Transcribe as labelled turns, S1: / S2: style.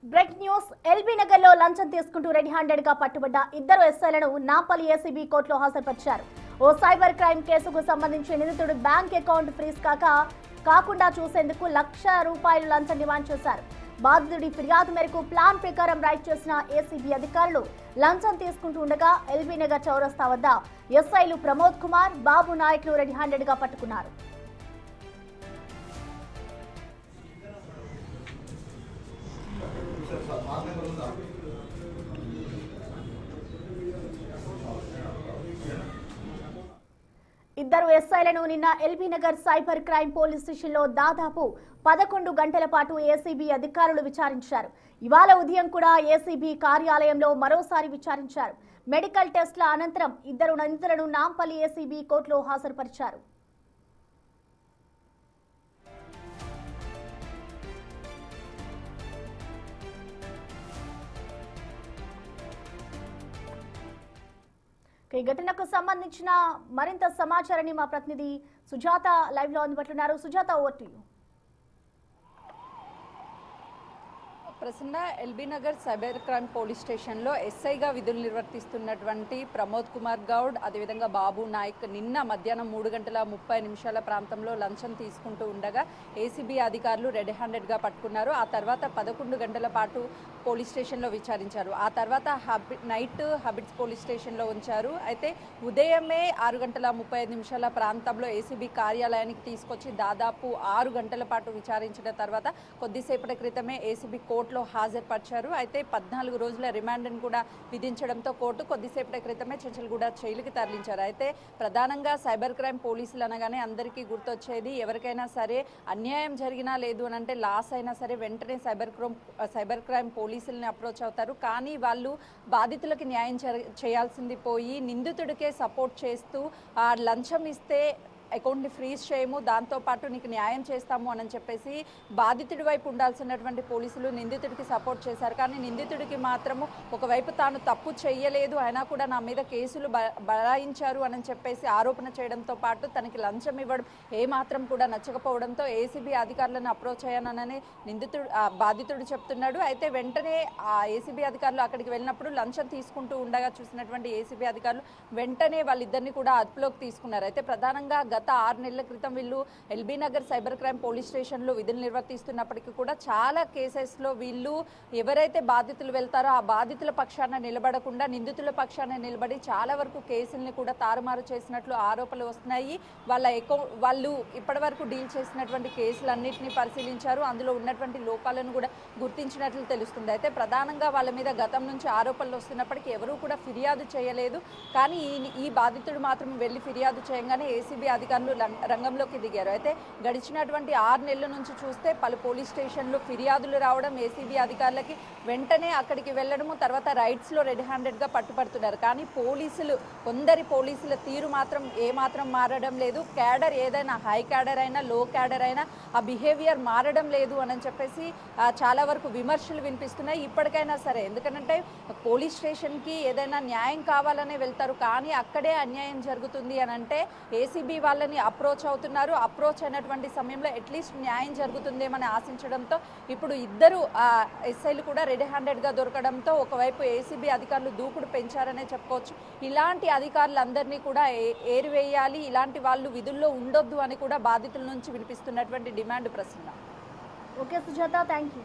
S1: Break news. LB Nagar లో లంచం తీసుకుంటూ రెడ్ హ్యాండెడ్ గా పట్టుబడ్డ ఇద్దరు ఎస్ఐలను నాంపల్లి ఏసీబీ కోర్టులో హాజరుపరిచారు. ఓ సైబర్ క్రైమ్ కేసుకు సంబంధించి నిందితుడు బ్యాంక్ అకౌంట్ ఫ్రీజ్ కాకుండా చూసేందుకు ₹1,00,000 లంచం డిమాండ్ చేశారు. బాధితుడి ఫిర్యాదు మేరకు ప్లాన్ ప్రకారం రైడ్ చేసిన ఏసీబీ అధికారులు లంచం తీసుకుంటూ ఉండగా ఎల్బీ నగర్ చౌరస్తా వద్ద ఎస్ఐలు ప్రమోద్ కుమార్, బాబు నాయక్ ను రెడ్ హ్యాండెడ్ గా పట్టుకున్నారు. ఇద్దరు ఎస్ఐలను నిన్న LB Nagar cyber crime police స్టేషన్లో దాదాపు 11 గంటల పాటు ఏసీబీ అధికారులు విచారించారు. ఇవాళ ఉదయం కూడా ఏసీబీ కార్యాలయంలో మరోసారి విచారించారు. మెడికల్ టెస్ట్ల అనంతరం ఇద్దరు నిందితులను నాంపల్లి ఏసీబీ కోర్టులో హాజరుపరిచారు. ఈ ఘటనకు సంబంధించిన మరింత సమాచారాన్ని మా ప్రతినిధి సుజాత లైవ్ లో అందుబాటులో ఉన్నారు. Sujatha, over to you.
S2: Prasanna, LB Nagar cyber crime police స్టేషన్లో ఎస్ఐగా విధులు నిర్వర్తిస్తున్నటువంటి ప్రమోద్ కుమార్ గౌడ్, అదేవిధంగా బాబు నాయక్ నిన్న మధ్యాహ్నం 3:30 ప్రాంతంలో లంచం తీసుకుంటూ ఉండగా ఏసీబీ అధికారులు రెడ్ హ్యాండెడ్గా పట్టుకున్నారు. ఆ తర్వాత 11 గంటల పాటు పోలీస్ స్టేషన్లో విచారించారు. ఆ తర్వాత నైట్ హబిట్స్ పోలీస్ స్టేషన్లో ఉంచారు. అయితే ఉదయమే 6:35 ప్రాంతంలో ఏసీబీ కార్యాలయానికి తీసుకొచ్చి దాదాపు 6 గంటల పాటు విచారించిన తర్వాత కొద్దిసేపటి క్రితమే ఏసీబీ కోర్టులో హాజరుపరిచారు. అయితే 14 రోజుల రిమాండ్ను కూడా విధించడంతో కోర్టు కొద్దిసేపటి క్రితమే చెంచల్గూడ జైలుకి తరలించారు. అయితే ప్రధానంగా సైబర్ క్రైమ్ పోలీసులు అనగానే అందరికీ గుర్తొచ్చేది, ఎవరికైనా సరే అన్యాయం జరిగినా లేదు అని అంటే లాస్ అయినా సరే వెంటనే సైబర్ క్రైమ్ పోలీసుల్ని అప్రోచ్ అవుతారు. కానీ వాళ్ళు బాధితులకి న్యాయం చేయాల్సింది పోయి నిందితుడికే సపోర్ట్ చేస్తూ లంచం ఇస్తే అకౌంట్ని ఫ్రీజ్ చేయము, దాంతోపాటు నీకు న్యాయం చేస్తాము అని చెప్పేసి బాధితుడి వైపు ఉండాల్సినటువంటి పోలీసులు నిందితుడికి సపోర్ట్ చేశారు. కానీ నిందితుడికి మాత్రము ఒకవైపు తాను తప్పు చేయలేదు, అయినా కూడా నా మీద కేసులు బలాయించారు అని చెప్పేసి ఆరోపణ చేయడంతో పాటు తనకి లంచం ఇవ్వడం ఏమాత్రం కూడా నచ్చకపోవడంతో ఏసీబీ అధికారులను అప్రోచ్ అయ్యానని బాధితుడు చెప్తున్నాడు. అయితే వెంటనే ఆ ఏసీబీ అధికారులు అక్కడికి వెళ్ళినప్పుడు లంచం తీసుకుంటూ ఉండగా చూసినటువంటి ఏసీబీ అధికారులు వెంటనే వాళ్ళిద్దరిని కూడా అదుపులోకి తీసుకున్నారు. అయితే ప్రధానంగా గత 6 నెలల క్రితం వీళ్ళు LB Nagar cyber crime police స్టేషన్లో విధులు నిర్వర్తిస్తున్నప్పటికీ కూడా చాలా కేసెస్లో వీళ్ళు ఎవరైతే బాధితులు వెళ్తారో ఆ బాధితుల పక్షాన నిలబడకుండా నిందితుల పక్షాన నిలబడి చాలా వరకు కేసుల్ని కూడా తారుమారు చేసినట్లు ఆరోపణలు వస్తున్నాయి. వాళ్ళు ఇప్పటి వరకు డీల్ చేసినటువంటి కేసులన్నింటినీ పరిశీలించారు. అందులో ఉన్నటువంటి లోపాలను కూడా గుర్తించినట్లు తెలుస్తుంది. అయితే ప్రధానంగా వాళ్ళ మీద గతం నుంచి ఆరోపణలు వస్తున్నప్పటికీ ఎవరూ కూడా ఫిర్యాదు చేయలేదు. కానీ ఈ బాధితుడు మాత్రం వెళ్ళి ఫిర్యాదు చేయగానే ఏసీబీ అధికారులు రంగంలోకి దిగారు. అయితే గడిచినటువంటి 6 నెలల నుంచి చూస్తే పలు పోలీస్ స్టేషన్లు ఫిర్యాదులు రావడం, ఏసీబీ అధికారులకి వెంటనే అక్కడికి వెళ్ళడము, తర్వాత రైడ్స్లో రెడ్ హ్యాండెడ్గా పట్టుపడుతున్నారు. కానీ కొందరి పోలీసుల తీరు మాత్రం ఏమాత్రం మారడం లేదు. క్యాడర్ ఏదైనా హై క్యాడర్ అయినా లో క్యాడర్ అయినా ఆ బిహేవియర్ మారడం లేదు అని చెప్పేసి చాలా వరకు విమర్శలు వినిపిస్తున్నాయి. ఇప్పటికైనా సరే, ఎందుకంటే పోలీస్ స్టేషన్కి ఏదైనా న్యాయం కావాలనే వెళ్తారు, కానీ అక్కడే అన్యాయం జరుగుతుంది అని అంటే ఏసీబీ వాళ్ళని అప్రోచ్ అవుతున్నారు. అప్రోచ్ అయినటువంటి సమయంలో అట్లీస్ట్ న్యాయం జరుగుతుందేమని ఆశించడంతో ఇప్పుడు ఇద్దరు ఎస్ఐలు కూడా రెడ్ హ్యాండెడ్గా దొరకడంతో ఒకవైపు ఏసీబీ అధికారులు దూకుడు పెంచారనే చెప్పుకోవచ్చు. ఇలాంటి అధికారులందరినీ కూడా ఏరివేయాలి, ఇలాంటి వాళ్ళు విధుల్లో ఉండొద్దు అని కూడా బాధితుల నుంచి వినిపిస్తున్నటువంటి డిమాండ్ ప్రశ్న.
S1: Okay Sujatha, thank you.